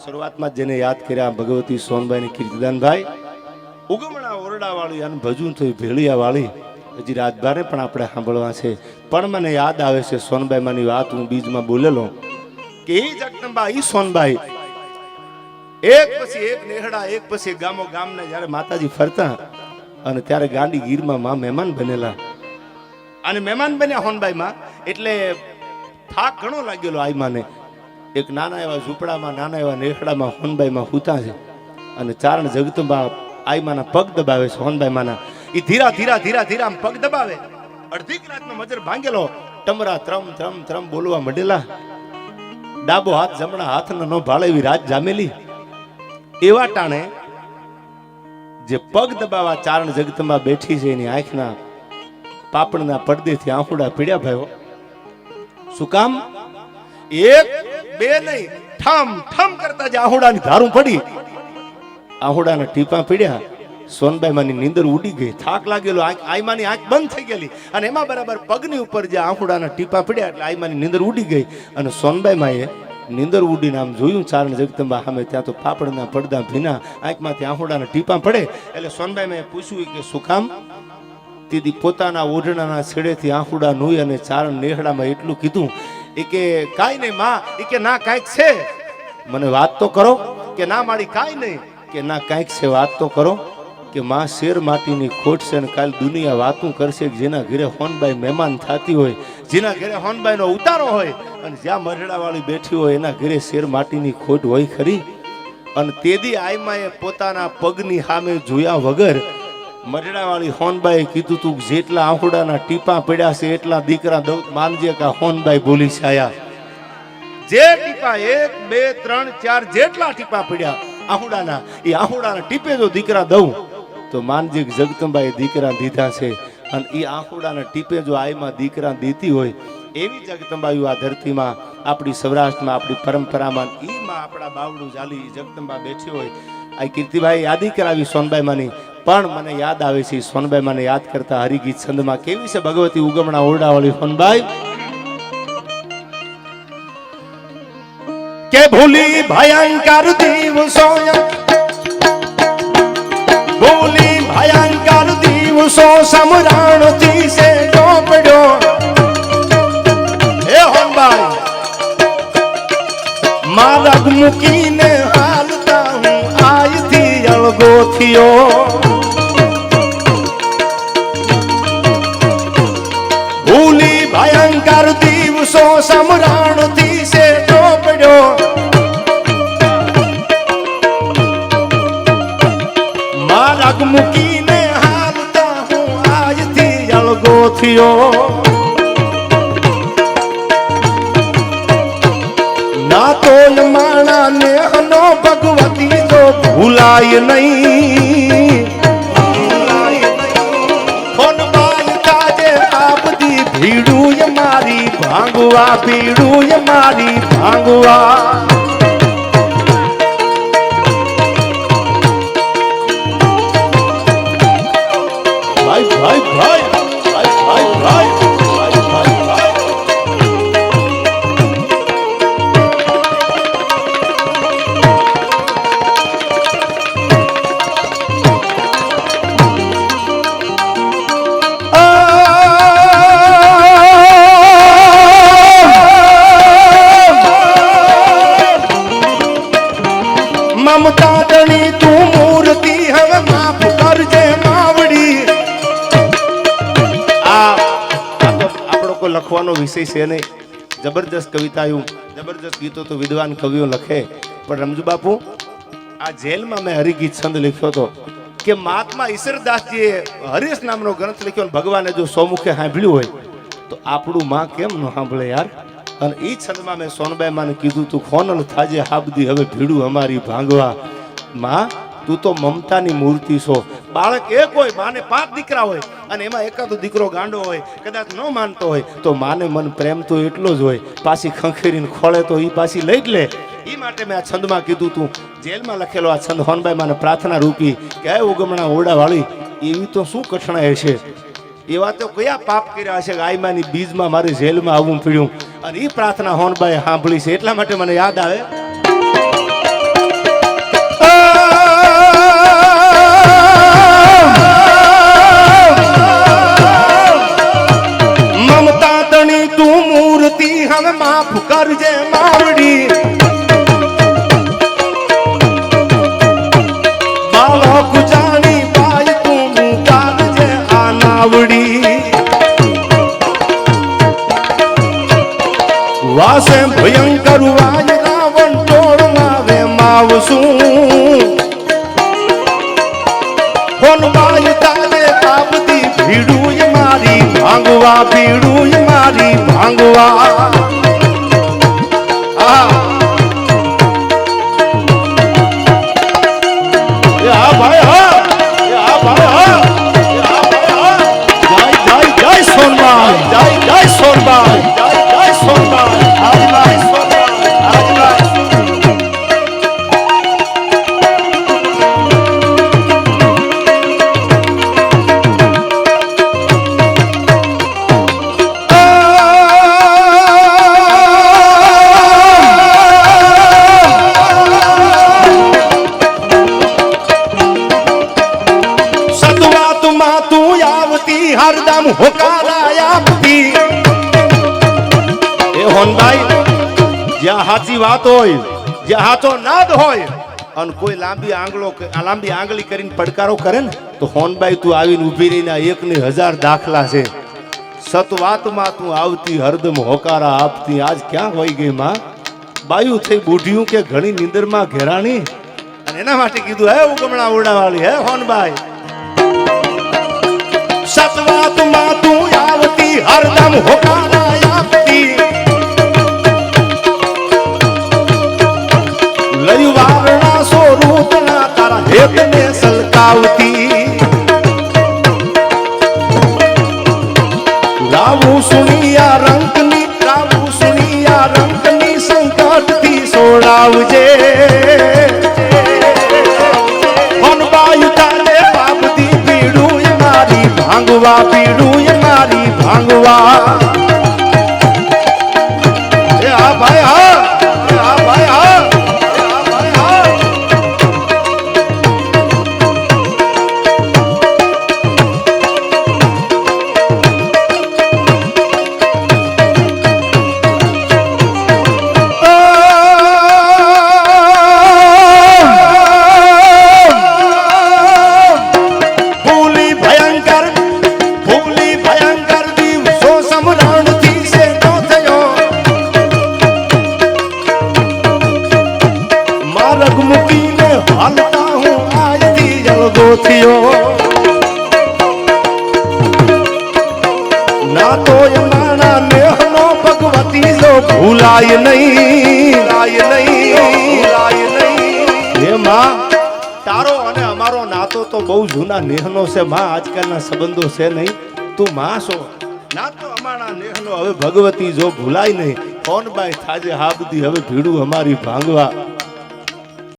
શરૂઆતમાં જેને યાદ કર્યા ભગવતી સોનબાઈ ને કીર્તિદાનભાઈ ઉગમણા ઓરડા વાળી અને ભજું થઈ ભેળિયા વાળી હજી રાતભારે પણ આપણે સાંભળવા છે. પણ મને યાદ આવે છે સોનબાઈ માની વાત હું બીજમાં બોલેલો કે એ જગદંબા ઈ સોનબાઈ એક પછી એક નેહડા એક પછી ગામો ગામના જ્યારે માતાજી ફરતા અને ત્યારે ગાંડી ગીરમાં માં મહેમાન બનેલા અને મહેમાન બન્યા હોનબાઈ માં એટલે થાક ઘણો લાગેલો આઈમાને. એક નાના એવા ઝૂંપડામાં નાના એવા નેહડામાં હોનબાઈમાં હુતા છે અને ચારણ જગદંબા આઈમાના પગ દબાવે છે. હોનબાઈ માના એ ધીરા ધીરા ધીરા ધીરા પગ દબાવે. અડધી કલાકનો મજર ભાંગેલો ટમરા ત્રમ ત્રમ ત્રમ બોલવા મંડેલા. ડાબો હાથ જમણા હાથનો નો ભાળે એવી રાત જામેલી. એવા ટાણે જે પગ દબાવા ચારણ જગદંબા બેઠી છે એની આંખના પાપણના પડદેથી આંખુડા પીડ્યા ભાઈઓ. શું કામ? એક બે નહીં ઠમ ઠમ કરતા જે આંખુડાની ધારું પડી આંખુડાના ટીપા પીડ્યા. સોનબાઈ માની નીંદર ઉડી ગઈ. થાક લાગેલો. આઈમાની આંખ બંધ થઈ ગયેલી અને એમાં બરાબર પગની ઉપર જે આંખુડાના ટીપા પડ્યા એટલે આઈમાની નીંદર ઉડી ગઈ અને સોનબાઈ માએ નીંદર ઉડીને આમ જોયું ચારણ જગદંબા સામે. ત્યાં તો પાપડના પડદા ભીના આંખમાંથી આંખુડાના ટીપા પડે એટલે સોનબાઈ મેં પૂછ્યું કે શું કામ? તેથી પોતાના ઓઢણાના છેડેથી આંખુડા નોઈ અને ચારણ નેહડામાં એટલું કીધું એ કે કાંઈ નહીં માં. એ કે ના કાંઈક છે, મને વાત તો કરો. કે ના મારી કાંઈ નહીં. કે ના કાંઈક છે, વાત તો કરો. કે માં શેર માટીની ખોટ છે અને કાલ દુનિયા વાતું કરશે કે જેના ઘરે હોનબાઈ મહેમાન થતી હોય, જેના ઘરે હોનબાઈનો ઉતારો હોય અને જ્યાં મરડાવાળી બેઠી હોય એના ઘરે શેર માટીની ખોટ હોય ખરી. અને તેદી આઈમાએ પોતાના પગની સામે જોયા વગર મરડાવાળી હોનબાઈએ કીધું તું જેટલા આંખુડાના ટીપા પડ્યા છે એટલા દીકરા દઉં માનજે કે હોનબાઈ બોલી છાયા. જે ટીપા 1 2 3 4 જેટલા ટીપા પડ્યા આંખુડાના એ આંખુડાના ટીપે જો દીકરા દઉં તો માનજે જગદંબાએ દીકરા દીધા છે. અને એ આંખુડાના ટીપે જો આઈમાં દીકરા દીધી હોય એવી જગદંબાયું આ ધરતીમાં આપણી સૌરાષ્ટ્રમાં આપણી પરંપરામાં ઈમાં આપણા બાવડું ચાલી જગદંબા બેઠી હોય. આ કીર્તિભાઈ યાદી કરાવી સોનબાઈ માની. પણ મને યાદ આવે છે સોનબાઈ મને યાદ કરતા હરિગીત છંદમાં કેવી છે ભગવતી ઉગમણા ઓરડાવાળી સોનબાઈ કે ભૂલી ભયંકર દિવસો ભૂલી ભયંકર દિવસો સમરાણથી છે ચોપડ્યો. હે હોનબાઈ માર્ગ મૂકીને હાલતા હું આજથી અળગો થયો. ભૂલી ભયંકર દિવસો સમરાણથી છે ચોપડ્યો. માર્ગ મૂકીને હાલતા હું આજથી અળગો થયો. ના તો માણા ને હનો ભગવતી તો ભૂલાય નહીં. હોનબાઈ તાજે આ બધી ભીડું મારી ભાંગવા ભીડું મારી ભાંગવા. ભાઈ ભાઈ ભાઈ ભાઈ ભાઈ ભાઈ ભાઈ ભાઈ ભાઈ મમતા દણી તું મૂર્તિ હવે માફ કરજે માવડી. આપણો કોઈ લખવાનો વિષય છે નહીં. જબરદસ્ત કવિતાઓ જબરદસ્ત ગીતો તો વિદ્વાન કવિઓ લખે. પણ રમજુ બાપુ આ જેલમાં મેં હરિગીત છંદ લખ્યો હતો કે મહાત્મા ઈશ્વરદાસજીએ હરીશ નામનો ગ્રંથ લખ્યો. ભગવાને જો સોમુખે સાંભળ્યું હોય તો આપણું માં કેમ ન સાંભળે યાર. અને એ છંદમાં મેં સોનબાઈ માને કીધું તું ખોનલ થાજે હાબદી હવે ભીડું અમારી ભાંગવા. માં તું તો મમતાની મૂર્તિ છો. બાળક એક હોય માને 5 દીકરા હોય અને એમાં એકાદો દીકરો ગાંડો હોય કદાચ ન માનતો હોય તો માને મન પ્રેમ તો એટલો જ હોય. પાછી ખંખેરીને ખોળે તો એ પાછી લઈ જ લે. એ માટે મેં આ છંદમાં કીધું તું જેલમાં લખેલો આ છંદ હોનબાઈ માને પ્રાર્થના રૂપી કે ઉગમણા ઓરડા વાળી એવી તો શું કઠણાઈ છે. એવા તો કયા પાપ કર્યા હશે કે આઈમાની બીજમાં મારે જેલમાં આવવું પડ્યું. અને એ પ્રાર્થના હોનબાઈ સાંભળી છે એટલા માટે મને યાદ આવે ભયંકર વાય રાવણ ટોળમાં વેમાવશું સોનબાઈ તારે કાપતી ભીડું મારી ભાંગવા ભીડું મારી ભાંગવા હરદમ હોકારા આપતી એ હોનભાઈ જ્યાં સાચી વાત હોય જ્યાં સાચો નાદ હોય અને કોઈ લાંબી આંગળી કરીને પડકારો કરે ને તો હોનભાઈ તું આવીને ઊભી રહીને એક ને 1000 દાખલા છે સતવાતમાં તું આવતી હરદમ હોકારા આપતી આજ ક્યાં હોઈ ગઈ માં બાયું થઈ બુઢિયું કે ઘણી નીંદરમાં ઘેરાણી અને એના માટે કીધું હે ઉગમણા ઓરડાવાળી હે હોનભાઈ સતવાતમાં તું આવતી હરદમ હોકારા આપતી લઈ વારણા સ્વરૂપના તારા હેતને સલકાવતી રાવું સુનિયા રંગની સંકટથી સોડાવજે ભાંગવા પીડું મારી ભાંગવા એ આ ભાઈ હા આ ભાઈ હા આ ભાઈ હા ના તો માણા નેહનો ભગવતી જો ભૂલાય નહીં હે માં તારો અને અમારો નાતો તો બહુ જૂના નેહનો છે માં આજકાલના સંબંધો છે નહીં તું માં છો ના તો અમારા નેહનો હવે ભગવતી જો ભૂલાય નહીં ફોન બાય થાજે હાબદી હવે ભીડું અમારી ભાંગવા